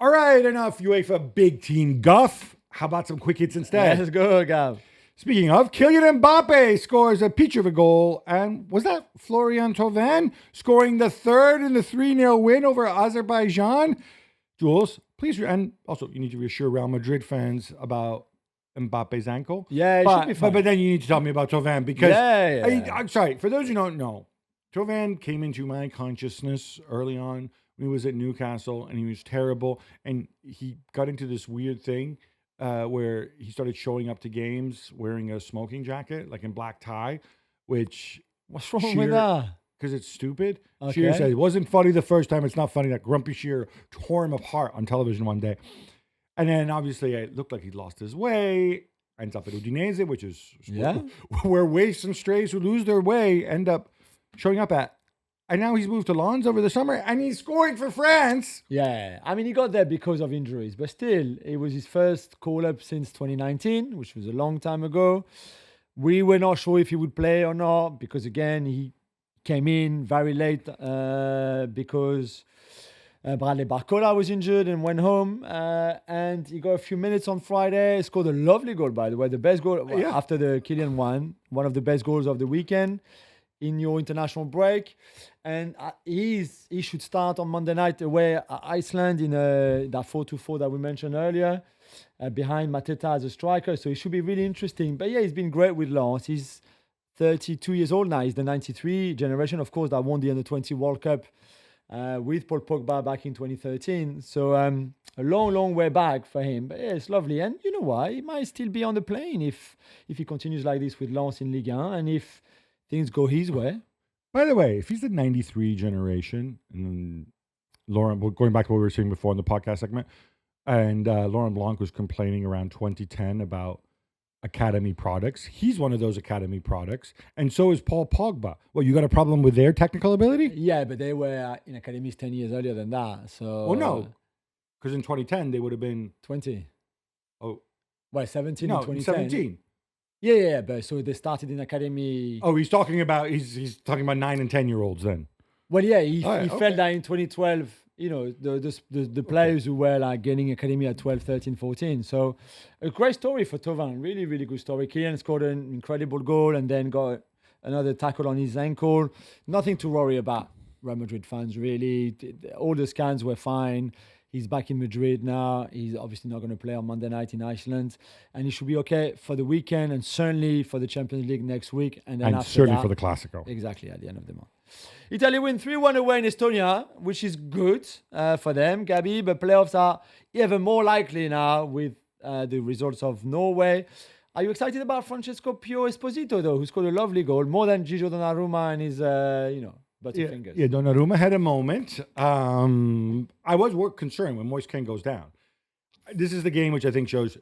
All right, enough UEFA big team guff. How about some quick hits instead? Let's go, Gav. Speaking of, Kylian Mbappe scores a peach of a goal. And was that Florian Thauvin scoring the third in the 3-0 win over Azerbaijan? Jules, please, and also you need to reassure Real Madrid fans about Mbappe's ankle. Yeah, it should be fine. But then you need to tell me about Thauvin because Yeah. I'm sorry, for those who don't know, Thauvin came into my consciousness early on when he was at Newcastle and he was terrible. And he got into this weird thing where he started showing up to games wearing a smoking jacket, like in black tie, which What's wrong with that? because it's stupid. Okay. Shearer said it wasn't funny the first time. It's not funny that Grumpy Shearer tore him apart on television one day. And then obviously it looked like he'd lost his way. Ends up at Udinese, which is where waifs and strays who lose their way end up showing up at. And now he's moved to Lens over the summer and he's scoring for France. Yeah, I mean, he got there because of injuries, but still, it was his first call-up since 2019, which was a long time ago. We were not sure if he would play or not because, again, he came in very late because Bradley Barcola was injured and went home. And he got a few minutes on Friday. He scored a lovely goal, by the way, the best goal after the Kylian one of the best goals of the weekend in your international break. And he should start on Monday night away at Iceland in that 4-2-4 that we mentioned earlier, behind Mateta as a striker. So it should be really interesting. But yeah, he's been great with Lens. He's 32 years old now. He's the 93 generation, of course, that won the Under-20 World Cup with Paul Pogba back in 2013. So a long, long way back for him. But yeah, it's lovely. And you know what? He might still be on the plane if he continues like this with Lens in Ligue 1 and if things go his way. By the way, if he's the 93 generation, and Laurent, going back to what we were saying before in the podcast segment, and Laurent Blanc was complaining around 2010 about academy products. He's one of those academy products, and so is Paul Pogba. Well, you got a problem with their technical ability? Yeah, but they were in academies 10 years earlier than that. So. Oh, no. Because in 2010, they would have been... 20. Oh. Well, 17 no, in 2010. 17. Yeah, but so they started in academy. Oh, he's talking about 9 and 10-year-olds then. Well, yeah, he felt that in 2012, you know, the players who were like getting academy at 12, 13, 14. So a great story for Thauvin. Really, really good story. Kylian scored an incredible goal and then got another tackle on his ankle. Nothing to worry about, Real Madrid fans, really. All the scans were fine. He's back in Madrid now. He's obviously not going to play on Monday night in Iceland. And he should be okay for the weekend and certainly for the Champions League next week. And then after certainly that, for the Classico. Exactly, at the end of the month. Italy win 3-1 away in Estonia, which is good for them, Gabi. But playoffs are even more likely now with the results of Norway. Are you excited about Francesco Pio Esposito, though, who scored a lovely goal, more than Gigio Donnarumma and his, butterfingers? Yeah, Donnarumma had a moment. I was concerned when Moise Kean goes down. This is the game which I think shows,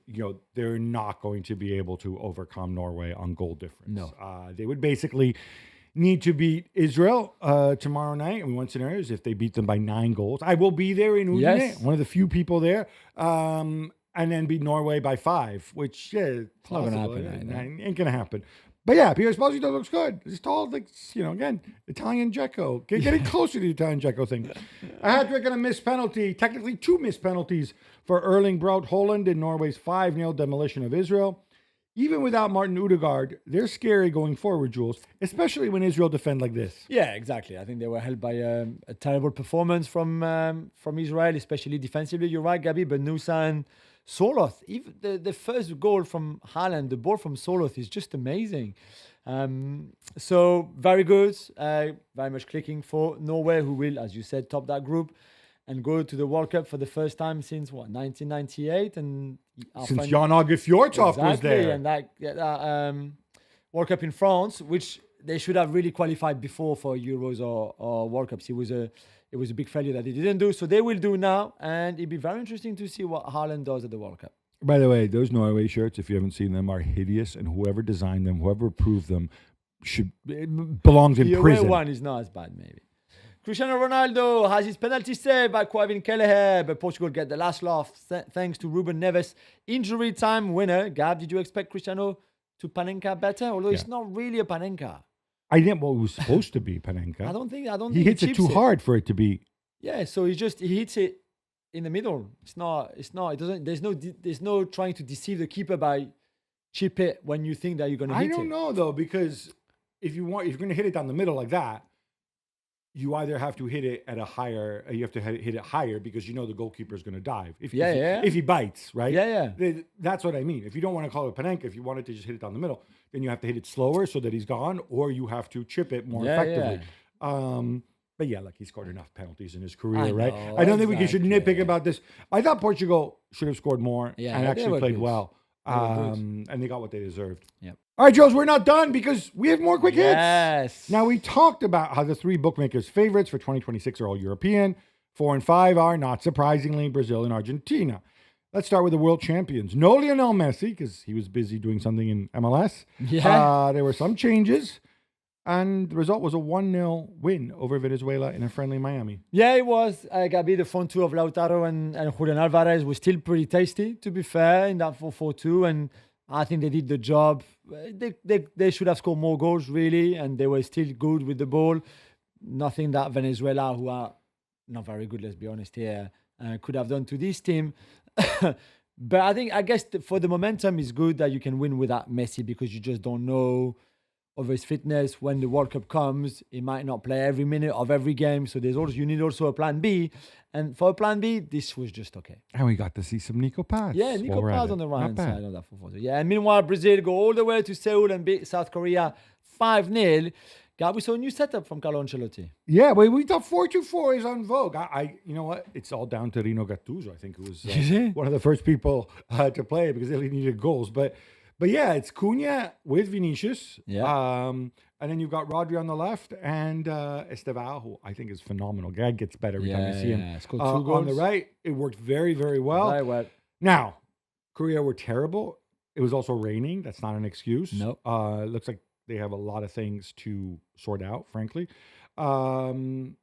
they're not going to be able to overcome Norway on goal difference. No. They would basically need to beat Israel tomorrow night. And one scenario is if they beat them by 9 goals. I will be there in Udine, one of the few people there. And then beat Norway by 5, which, it's not going to happen. Ain't going to happen. But yeah, Pio Esposito looks good. He's tall, again, Italian Dzeko. Getting closer to the Italian Dzeko thing. A hat-trick and a missed penalty. Technically 2 missed penalties for Erling Braut Haaland in Norway's 5-0 demolition of Israel. Even without Martin Odegaard, they're scary going forward, Jules, especially when Israel defend like this. Yeah, exactly. I think they were helped by a terrible performance from Israel, especially defensively. You're right, Gabi, but Nusan Soloth, even the first goal from Haaland, the ball from Soloth is just amazing. So very good, very much clicking for Norway, who will, as you said, top that group and go to the World Cup for the first time since 1998, and since Jan-Åge Fjørtoft was there, and that World Cup in France, which they should have really qualified before for Euros or World Cups. It was a big failure that they didn't do, so they will do now, and it'd be very interesting to see what Haaland does at the World Cup. By the way, those Norway shirts, if you haven't seen them, are hideous, and whoever designed them, whoever approved them, belongs in prison. The away one is not as bad, maybe. Cristiano Ronaldo has his penalty saved by Kevin Kelleher, but Portugal get the last laugh thanks to Ruben Neves. Injury time winner. Gab, did you expect Cristiano to Panenka better? Although it's not really a Panenka. I didn't. Well, it was supposed to be Panenka. I don't think he hits it too hard for it to be. Yeah, so he hits it in the middle. It's not. It doesn't. There's no trying to deceive the keeper by chip it when you think that you're going to hit it. I don't know though, because if you're going to hit it down the middle like that, you either have to hit it at a higher, you have to hit it higher because you know the goalkeeper is going to dive. If he bites, right? Yeah. That's what I mean. If you don't want to call it Panenka, if you wanted to just hit it down the middle, then you have to hit it slower so that he's gone, or you have to chip it more effectively. But yeah, like he scored enough penalties in his career, right? I don't think we should nitpick about this. I thought Portugal should have scored more and actually played well. And they got what they deserved. Yep. All right, Jules, we're not done because we have more quick hits. Yes. Now, we talked about how the three bookmakers' favorites for 2026 are all European. 4 and 5 are, not surprisingly, Brazil and Argentina. Let's start with the world champions. No Lionel Messi, because he was busy doing something in MLS. Yeah. There were some changes. And the result was a 1-0 win over Venezuela in a friendly Miami. Yeah, it was. Gabi, the front two of Lautaro and Julian Alvarez was still pretty tasty, to be fair, in that 4-4-2. And I think they did the job. They should have scored more goals, really, and they were still good with the ball. Nothing that Venezuela, who are not very good, let's be honest here, could have done to this team. But I guess for the momentum, it's good that you can win without Messi because you just don't know of his fitness. When the World Cup comes, he might not play every minute of every game. So you need also a plan B. And for a plan B, this was just okay. And we got to see some Nico Paz. Yeah, Nico Paz on the right-hand side of that 4-4-2. Yeah, and meanwhile, Brazil go all the way to Seoul and beat South Korea 5-0. God, we saw a new setup from Carlo Ancelotti. Yeah, but we thought 4-2-4 is on vogue. You know what? It's all down to Rino Gattuso. I think it was one of the first people to play because they needed goals. But yeah, it's Cunha with Vinicius. Yeah. And then you've got Rodri on the left and Estevao, who I think is phenomenal. Guy gets better every time you see him. Scored 2 goals. On the right, it worked very, very well. Very well. Now, Korea were terrible. It was also raining. That's not an excuse. No. It looks like they have a lot of things to sort out, frankly. The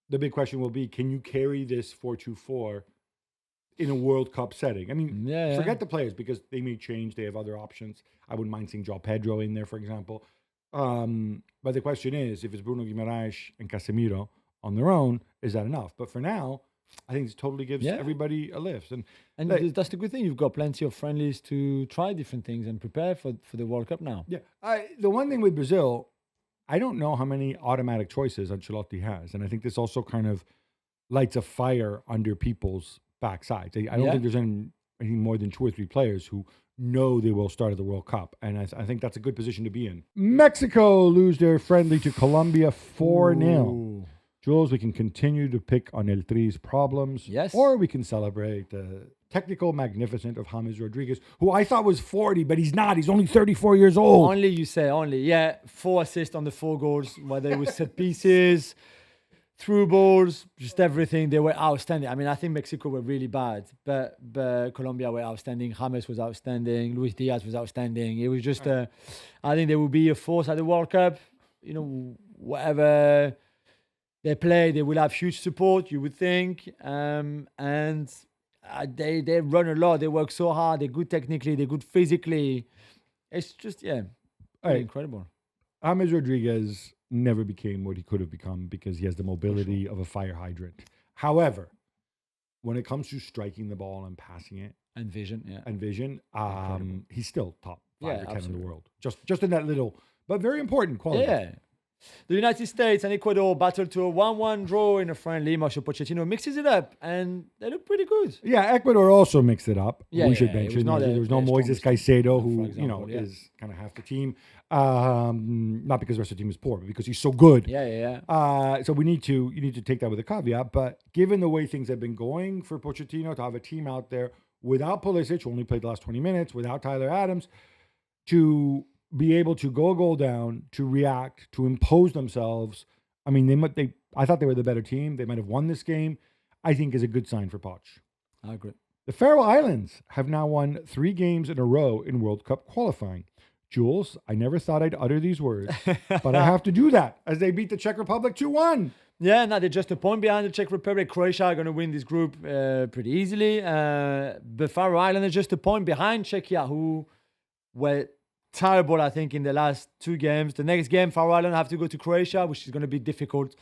big question will be, can you carry this 4-2-4 in a World Cup setting? I mean, forget the players because they may change. They have other options. I wouldn't mind seeing João Pedro in there, for example. But the question is, if it's Bruno Guimaraes and Casemiro on their own, is that enough? But for now, I think it totally gives everybody a lift. And that's the good thing. You've got plenty of friendlies to try different things and prepare for the World Cup now. Yeah. The one thing with Brazil, I don't know how many automatic choices Ancelotti has. And I think this also kind of lights a fire under people's backsides. I don't think there's anything more than 2 or 3 players who know they will start at the World Cup. And I think that's a good position to be in. Mexico lose their friendly to Colombia 4-0. Jules, we can continue to pick on El Tri's problems. Yes. Or we can celebrate the technical magnificence of James Rodriguez, who I thought was 40, but he's not. He's only 34 years old. Only, you say, only. Yeah, 4 assists on the 4 goals, whether it was set pieces, through balls, just everything. They were outstanding. I mean, I think Mexico were really bad, but Colombia were outstanding. James was outstanding. Luis Diaz was outstanding. It was just, I think there will be a force at the World Cup. You know, whatever they play, they will have huge support, you would think. And they run a lot. They work so hard. They're good technically. They're good physically. It's just, incredible. James Rodriguez never became what he could have become because he has the mobility of a fire hydrant. However, when it comes to striking the ball and passing it, and vision, he's still top 5 or 10 absolutely. in the world. Just in that little, but very important quality. Yeah. The United States and Ecuador battled to a 1-1 draw in a friendly. Mauricio Pochettino mixes it up, and they look pretty good. Yeah, Ecuador also mixed it up. Yeah, we should mention there was no Moises Caicedo, who is kind of half the team. Not because the rest of the team is poor, but because he's so good. So you need to take that with a caveat. But given the way things have been going for Pochettino to have a team out there without Pulisic, who only played the last 20 minutes, without Tyler Adams, to be able to go a goal down, to react, to impose themselves. I mean, I thought they were the better team. They might have won this game. I think is a good sign for Poch. I agree. The Faroe Islands have now won 3 games in a row in World Cup qualifying. Jules, I never thought I'd utter these words, but I have to do that as they beat the Czech Republic 2-1. Yeah, now they're just a point behind the Czech Republic. Croatia are going to win this group pretty easily. The Faroe Islands are just a point behind Czechia, who were terrible, I think, in the last 2 games. The next game, Faroe Islands have to go to Croatia, which is going to be difficult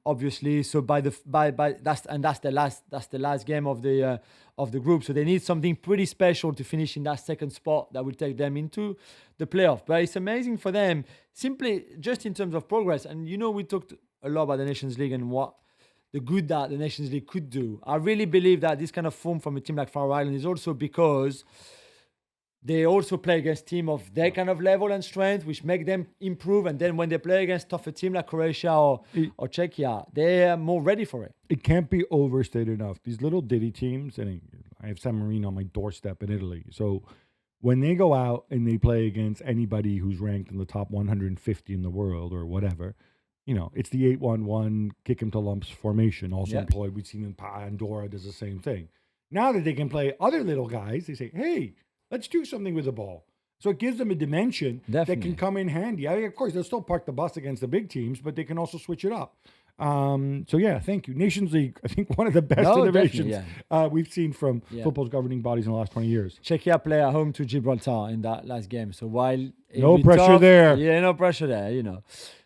obviously. So by that's the last game of the group. So they need something pretty special to finish in that second spot that will take them into the playoff. But it's amazing for them, simply just in terms of progress. And we talked a lot about the Nations League and what the good that the Nations League could do. I really believe that this kind of form from a team like Faroe Island is also because they also play against teams of their kind of level and strength, which make them improve. And then when they play against tougher teams like Croatia or Czechia, they're more ready for it. It can't be overstated enough. These little ditty teams, and I have San Marino on my doorstep in Italy. So when they go out and they play against anybody who's ranked in the top 150 in the world or whatever, it's the 8-1-1 kick him to lumps formation, also employed. We've seen in Andorra does the same thing. Now that they can play other little guys, they say, hey, let's do something with the ball. So it gives them a dimension that can come in handy. Of course, they'll still park the bus against the big teams, but they can also switch it up. Thank you. Nations League, I think one of the best innovations we've seen from football's governing bodies in the last 20 years. Czechia play at home to Gibraltar in that last game. So while no pressure there. Yeah, no pressure there,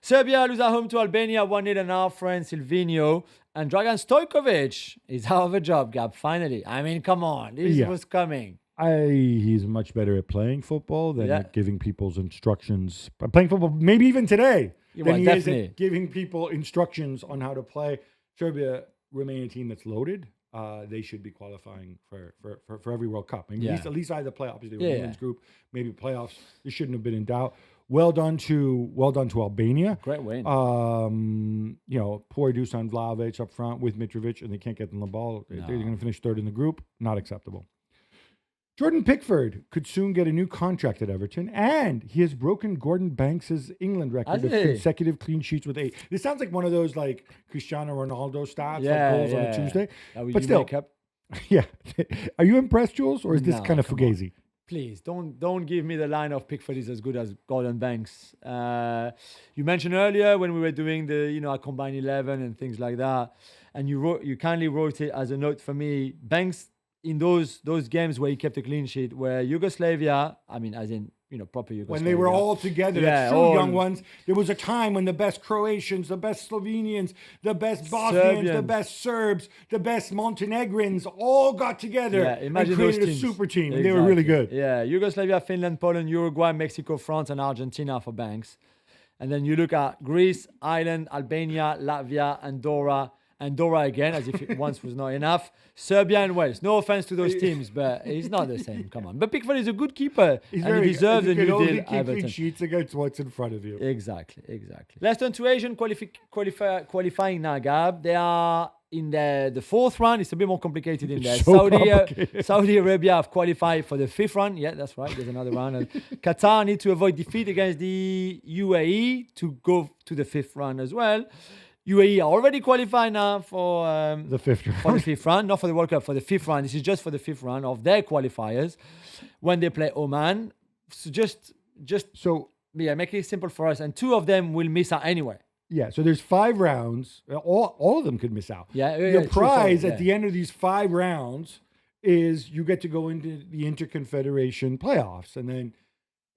Serbia lose at home to Albania 1-0 and our friend Silvinho and Dragan Stojkovic is out of a job, Gab, finally. I mean, come on. This was coming. He's much better at playing football than at giving people's instructions. Playing football, maybe even today, than he is at giving people instructions on how to play. Serbia remain a team that's loaded. They should be qualifying for every World Cup. I mean, at least either playoffs. Obviously, the women's group, maybe playoffs. This shouldn't have been in doubt. Well done to Albania. Great win. Poor Dusan Vlahovic up front with Mitrovic, and they can't get them the ball. No. They're going to finish third in the group. Not acceptable. Jordan Pickford could soon get a new contract at Everton, and he has broken Gordon Banks' England record of consecutive clean sheets with 8. This sounds like one of those like Cristiano Ronaldo stats, like goals on a Tuesday. But still, Are you impressed, Jules, or is this kind of fugazi? Please don't give me the line of Pickford is as good as Gordon Banks. You mentioned earlier when we were doing the our combined 11 and things like that, and you kindly wrote it as a note for me. Banks in those games where he kept a clean sheet, where Yugoslavia, I mean, as in proper Yugoslavia, when they were all together, young ones. There was a time when the best Croatians, the best Slovenians, the best Bosnians, the best Serbs, the best Montenegrins all got together and created a super team. Exactly. And they were really good. Yeah, Yugoslavia, Finland, Poland, Uruguay, Mexico, France, and Argentina for Banks. And then you look at Greece, Ireland, Albania, Latvia, Andorra again, as if it once was not enough. Serbia and Wales. No offense to those teams, but it's not the same. Come on. But Pickford is a good keeper, and he deserves a new deal. You can only keep sheets against what's in front of you. Exactly. Let's turn to Asian qualifying now, Gab. They are in the fourth round. It's a bit more complicated in there. Saudi Arabia have qualified for the fifth round. Yeah, that's right. There's another round. And Qatar need to avoid defeat against the UAE to go to the fifth round as well. UAE are already qualified now for the fifth round. For the fifth round, not for the World Cup, for the fifth round. This is just for the fifth round of their qualifiers when they play Oman. So make it simple for us. And 2 of them will miss out anyway. Yeah, so there's 5 rounds. All of them could miss out. The prize at the end of these 5 rounds is you get to go into the Interconfederation playoffs, and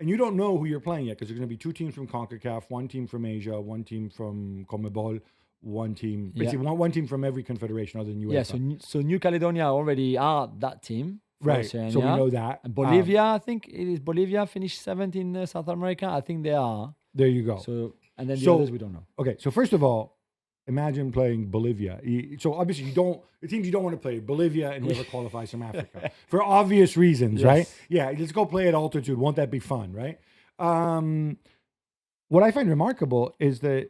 you don't know who you're playing yet because there's going to be 2 teams from CONCACAF, 1 team from Asia, 1 team from CONMEBOL, 1 team, basically one team from every confederation other than UEFA. Yeah, so New Caledonia already are that team. Right, Oceania. so we know that. And Bolivia, I think it is Bolivia finished 7th in South America. I think they are. There you go. So and then the others we don't know. Okay, so first of all, imagine playing Bolivia. So obviously the teams you don't want to play, Bolivia and whoever qualifies from Africa. For obvious reasons, right? Yeah, let's go play at altitude. Won't that be fun, right? What I find remarkable is that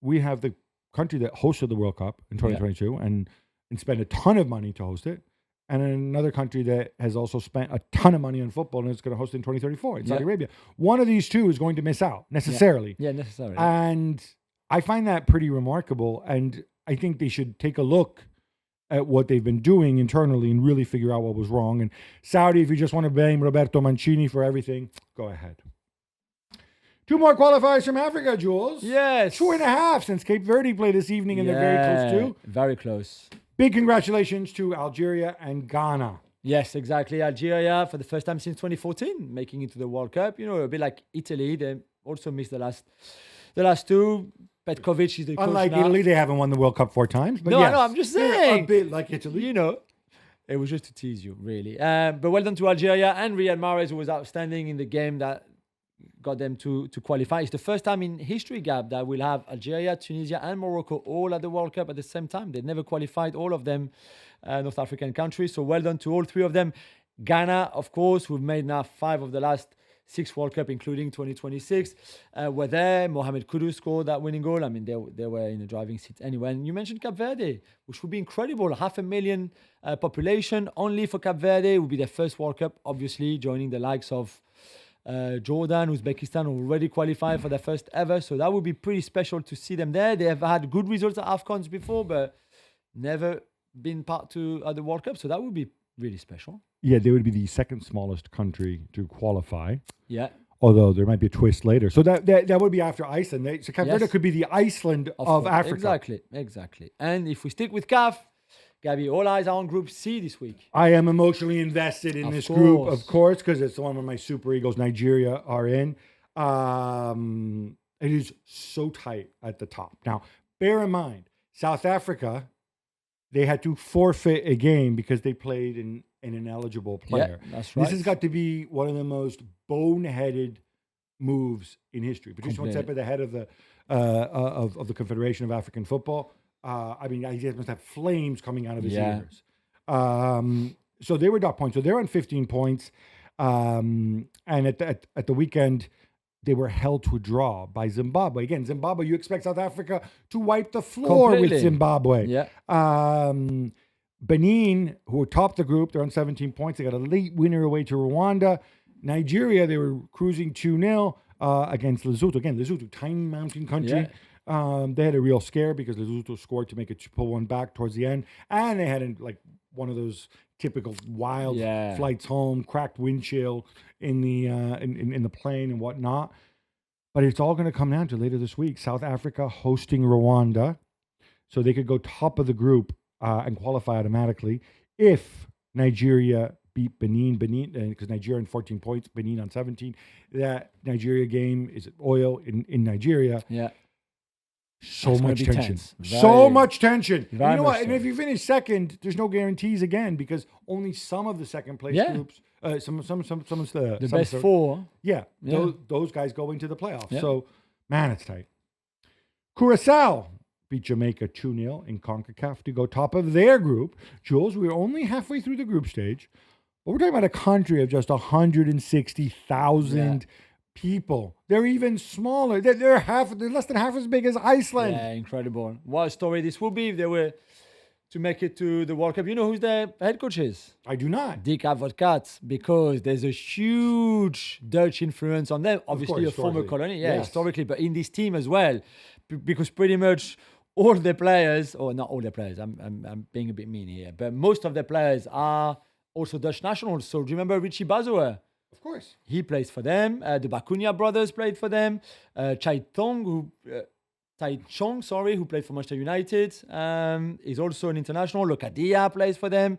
we have the country that hosted the World Cup in 2022 and spent a ton of money to host it, and another country that has also spent a ton of money on football and is going to host it in 2034 in Saudi Arabia. One of these 2 is going to miss out necessarily. Yeah, necessarily. And I find that pretty remarkable, and I think they should take a look at what they've been doing internally and really figure out what was wrong. And Saudi, if you just want to blame Roberto Mancini for everything, go ahead. 2 more qualifiers from Africa, Jules. Yes. 2.5 since Cape Verde played this evening, and they're very close too. Very close. Big congratulations to Algeria and Ghana. Yes, exactly. Algeria, for the first time since 2014, making it to the World Cup. A bit like Italy. They also missed the last 2. Petkovic is the coach Unlike now. Italy, they haven't won the World Cup 4 times. But No, yes, no, I'm just they're saying. a bit like Italy. You know, it was just to tease you, really. But well done to Algeria and Riyad Mahrez, who was outstanding in the game that got them to qualify. It's the first time in history, Gab, that we'll have Algeria, Tunisia, and Morocco all at the World Cup at the same time. They've never qualified, all of them, North African countries. So well done to all three of them. Ghana, of course, who've made now 5 of the last 6 World Cup, including 2026, were there. Mohamed Kudus scored that winning goal. I mean, they were in the driving seat anyway. And you mentioned Cape Verde, which would be incredible. 500,000 population only for Cape Verde. It would be their first World Cup, obviously, joining the likes of Jordan, Uzbekistan, already qualified for their first ever. So that would be pretty special to see them there. They have had good results at AFCONs before, but never been part to the World Cup. So that would be really special. Yeah, they would be the second smallest country to qualify. Yeah. Although there might be a twist later. So that would be after Iceland. So Cape Verde Yes. could be the Iceland of course. Africa. Exactly. And if we stick with CAF, Gabby, all eyes are on Group C this week. I am emotionally invested in this group, of course, because it's the one where my Super Eagles, Nigeria, are in. It is so tight at the top. Now, bear in mind, South Africa, they had to forfeit a game because they played an ineligible player. Yeah, that's right. This has got to be one of the most boneheaded moves in history. Patrice Motsepe, the head of the Confederation of African Football, I mean, he must have flames coming out of his ears. So they were docked points. So they're on 15 points. And at the weekend, they were held to a draw by Zimbabwe. Again, Zimbabwe, you expect South Africa to wipe the floor with Zimbabwe. Yeah. Benin, who topped the group, they're on 17 points. They got a late winner away to Rwanda. Nigeria, they were cruising 2-0 against Lesotho. Again, Lesotho, tiny mountain country. Yeah. They had a real scare because Lesotho scored to make it pull one back towards the end. And they had one of those typical wild flights home, cracked windshield in the plane and whatnot. But it's all going to come down to later this week. South Africa hosting Rwanda. So they could go top of the group and qualify automatically if Nigeria beat Benin, because Nigeria on 14 points, Benin on 17. That Nigeria game is oil in Nigeria. Yeah. So much tension. So much tension. You know what? So. And if you finish second, there's no guarantees again because only some of the second place groups, some of the best 4. Yeah. Those guys go into the playoffs. Yeah. So, man, it's tight. Curacao beat Jamaica 2-0 in CONCACAF to go top of their group. Jules, we're only halfway through the group stage, but we're talking about a country of just 160,000 people. They're even smaller. They're less than half as big as Iceland. Yeah, incredible. What a story this would be if they were to make it to the World Cup. You know who's their head coach is? I do not. Dick Advocaat, because there's a huge Dutch influence on them. Obviously, a former colony, historically, but in this team as well, because pretty much all the players, or not all the players, I'm being a bit mean here, but most of the players are also Dutch nationals. So do you remember Richie Bazoer? Of course. He plays for them. The Bakunia brothers played for them. Tai Chong, who played for Manchester United, is also an international. Locadia plays for them.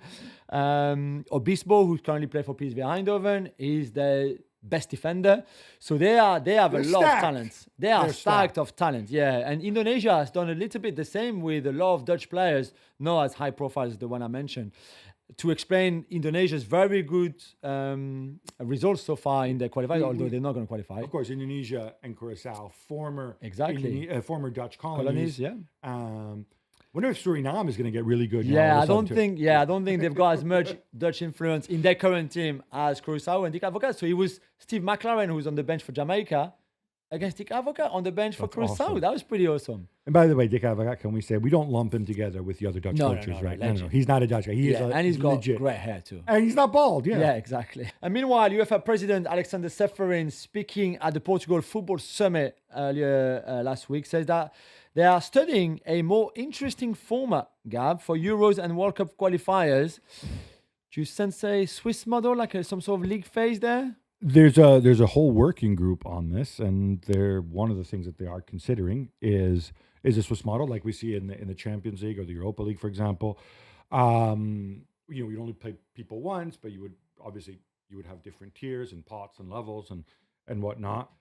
Obispo, who currently plays for PSV Eindhoven, is the best defender. So they have a lot of talent. They're stacked of talent, And Indonesia has done a little bit the same with a lot of Dutch players, not as high profile as the one I mentioned. To explain Indonesia's very good results so far in the qualifiers, although they're not going to qualify. Of course, Indonesia and Curacao, former Dutch colonies. Wonder if Suriname is going to get really good. I don't think they've got as much Dutch influence in their current team as Curacao and Dick Advocaat. So it was Steve McLaren who was on the bench for Jamaica against Dick Advocaat on the bench for Curacao. Awesome. That was pretty awesome. And by the way, Dick Advocaat, can we say we don't lump him together with the other Dutch coaches, right? No. He's not a Dutch guy. And he's got great hair too. And he's not bald. Yeah, exactly. And meanwhile, UEFA President Alexander Seferin, speaking at the Portugal Football Summit earlier last week, says that they are studying a more interesting format, Gab, for Euros and World Cup qualifiers. Do you sense a Swiss model, like some sort of league phase there? There's a whole working group on this, and one of the things that they are considering is a Swiss model, like we see in the Champions League or the Europa League, for example. You'd only play people once, but you would have different tiers and pots and levels and whatnot.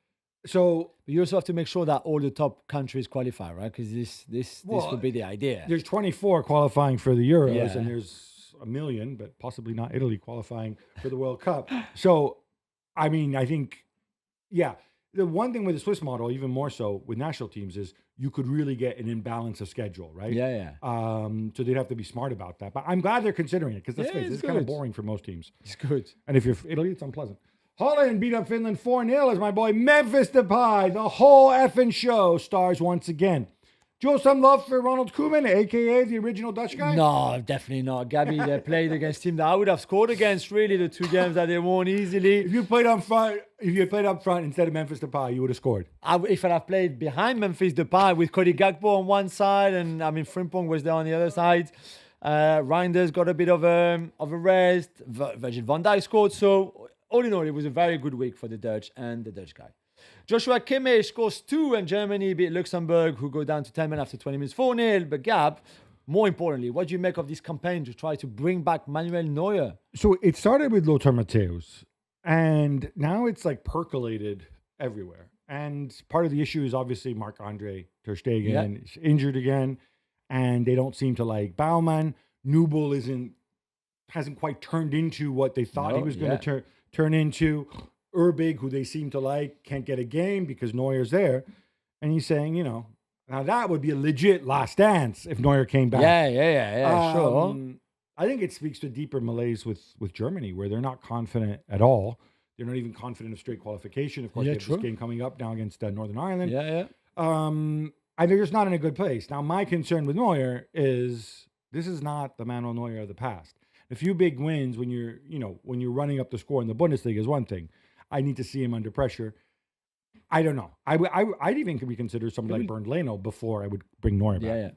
So But you also have to make sure that all the top countries qualify, right? Because this would be the idea. there's 24 qualifying for the Euros, Yeah. and there's a million, but possibly not Italy qualifying for the World Cup. So, I mean, I think, yeah, the one thing with the Swiss model, even more so with national teams, is you could really get an imbalance of schedule, right? Yeah. So they'd have to be smart about that. But I'm glad they're considering it because let's face it, it's this is kind of good. boring for most teams. It's good. And if you're Italy, it's unpleasant. Holland beat up Finland 4-0 as my boy Memphis Depay. The whole effing show stars once again. Joe, some love for Ronald Koeman, a.k.a. the original Dutch guy? No, definitely not. Gabby, they played against team that I would have scored against, really, the 2 games that they won easily. If you played up front instead of Memphis Depay, you would have scored. If I'd have played behind Memphis Depay with Cody Gakpo on one side, and I mean Frimpong was there on the other side. Reinders got a bit of a rest. Virgil van Dijk scored. So all in all, it was a very good week for the Dutch and the Dutch guy. Joshua Kimmich scores 2, and Germany beat Luxembourg, who go down to 10 men after 20 minutes, 4-0. But Gab, more importantly, what do you make of this campaign to try to bring back Manuel Neuer? So it started with Lothar Matthäus, and now it's like percolated everywhere. And part of the issue is obviously Marc-Andre Ter Stegen is injured again, and they don't seem to like Baumann. Nubel hasn't quite turned into what they thought he was going to turn into. Urbig, who they seem to like, can't get a game because Neuer's there. And he's saying, now that would be a legit last dance if Neuer came back. Yeah, sure. I think it speaks to deeper malaise with Germany, where they're not confident at all. They're not even confident of straight qualification. Of course, they have this game coming up now against Northern Ireland. And they're just not in a good place. Now, my concern with Neuer is this is not the Manuel Neuer of the past. A few big wins when you're running up the score in the Bundesliga is one thing. I need to see him under pressure. I don't know. I'd even reconsider somebody like Bernd Leno before I would bring Neuer back. Yeah.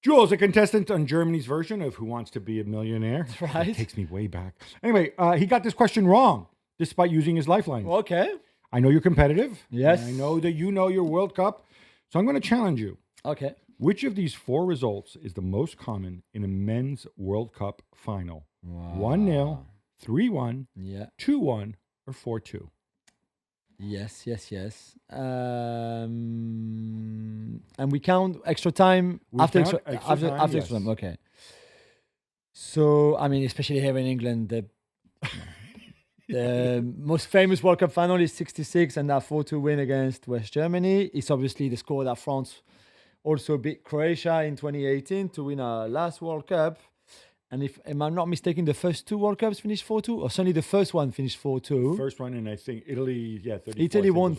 Jules, a contestant on Germany's version of Who Wants to Be a Millionaire. That's right. It takes me way back. Anyway, he got this question wrong, despite using his lifeline. Okay. I know you're competitive. Yes. I know that you know your World Cup. So I'm going to challenge you. Okay. Which of these 4 results is the most common in a men's World Cup final? Wow. 1-0, 3-1, Yeah. 2-1, or 4-2? Yes. And we count extra time after extra time. Okay. So, I mean, especially here in England, the most famous World Cup final is 66, and that 4-2 win against West Germany. It's obviously the score that France also beat Croatia in 2018 to win our last World Cup. And if I'm not mistaken, the first 2 World Cups finished 4-2, or certainly the first one finished 4-2. First one, and I think Italy, 34. Italy won,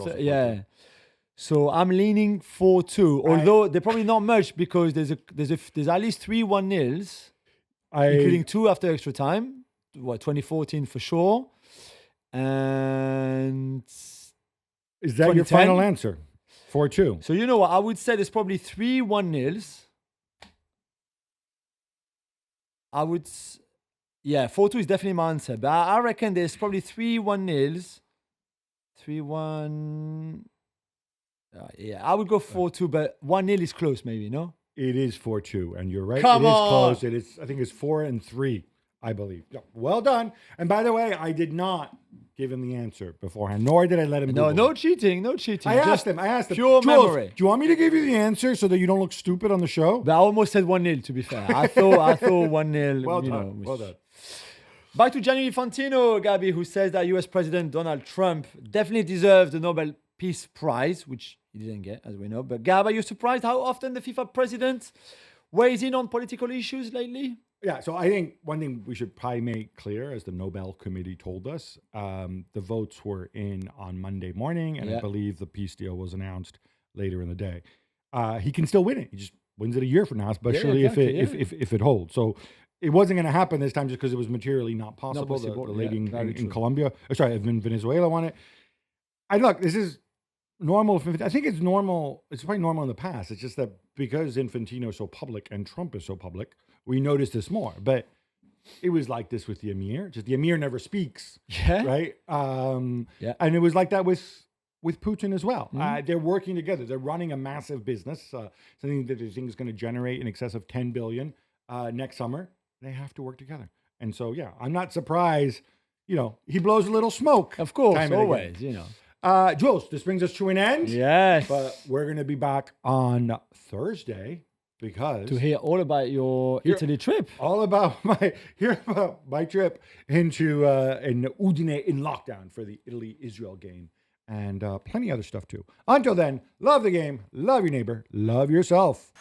So I'm leaning 4-2, although they're probably not much because there's at least 3 1-0s, including 2 after extra time. 2014 for sure. And is that your final answer? 4-2. So you know what? I would say there's probably 3 1-0s. 4-2 is definitely my answer. But I reckon there's probably 3 1-0s. 3-1. I would go 4-2, but 1-0 is close, maybe, no? It is 4-2, and you're right. Come it is on. close. It is. I think it's 4-3. I believe. Yeah, well done. And by the way, I did not give him the answer beforehand, nor did I let him. No cheating. I asked him. Pure Jules, memory. do you want me to give you the answer so that you don't look stupid on the show? But I almost said 1-0, to be fair. I thought 1-0. Well done. Well done. Back to Gianni Infantino, Gabby, who says that US President Donald Trump definitely deserves the Nobel Peace Prize, which he didn't get, as we know. But Gab, are you surprised how often the FIFA president weighs in on political issues lately? Yeah, so I think one thing we should probably make clear, as the Nobel Committee told us, the votes were in on Monday morning, and I believe the peace deal was announced later in the day. He can still win it. He just wins it a year from now, especially if it holds. So it wasn't going to happen this time just because it was materially not possible. The lady in Colombia, in Venezuela won it. This is normal. I think it's normal. It's probably normal in the past. It's just that because Infantino is so public and Trump is so public, we notice this more. But it was like this with the Emir. Just the Emir never speaks. Yeah. Right. And it was like that with Putin as well. They're working together. They're running a massive business, something that they think is going to generate in excess of 10 billion next summer. They have to work together. And so, I'm not surprised. He blows a little smoke. Of course, always. Jules, this brings us to an end. Yes. But we're going to be back on Thursday because to hear all about your Italy trip. all about my trip into in Udine in lockdown for the Italy-Israel game and plenty other stuff too. Until then, love the game, love your neighbor, love yourself.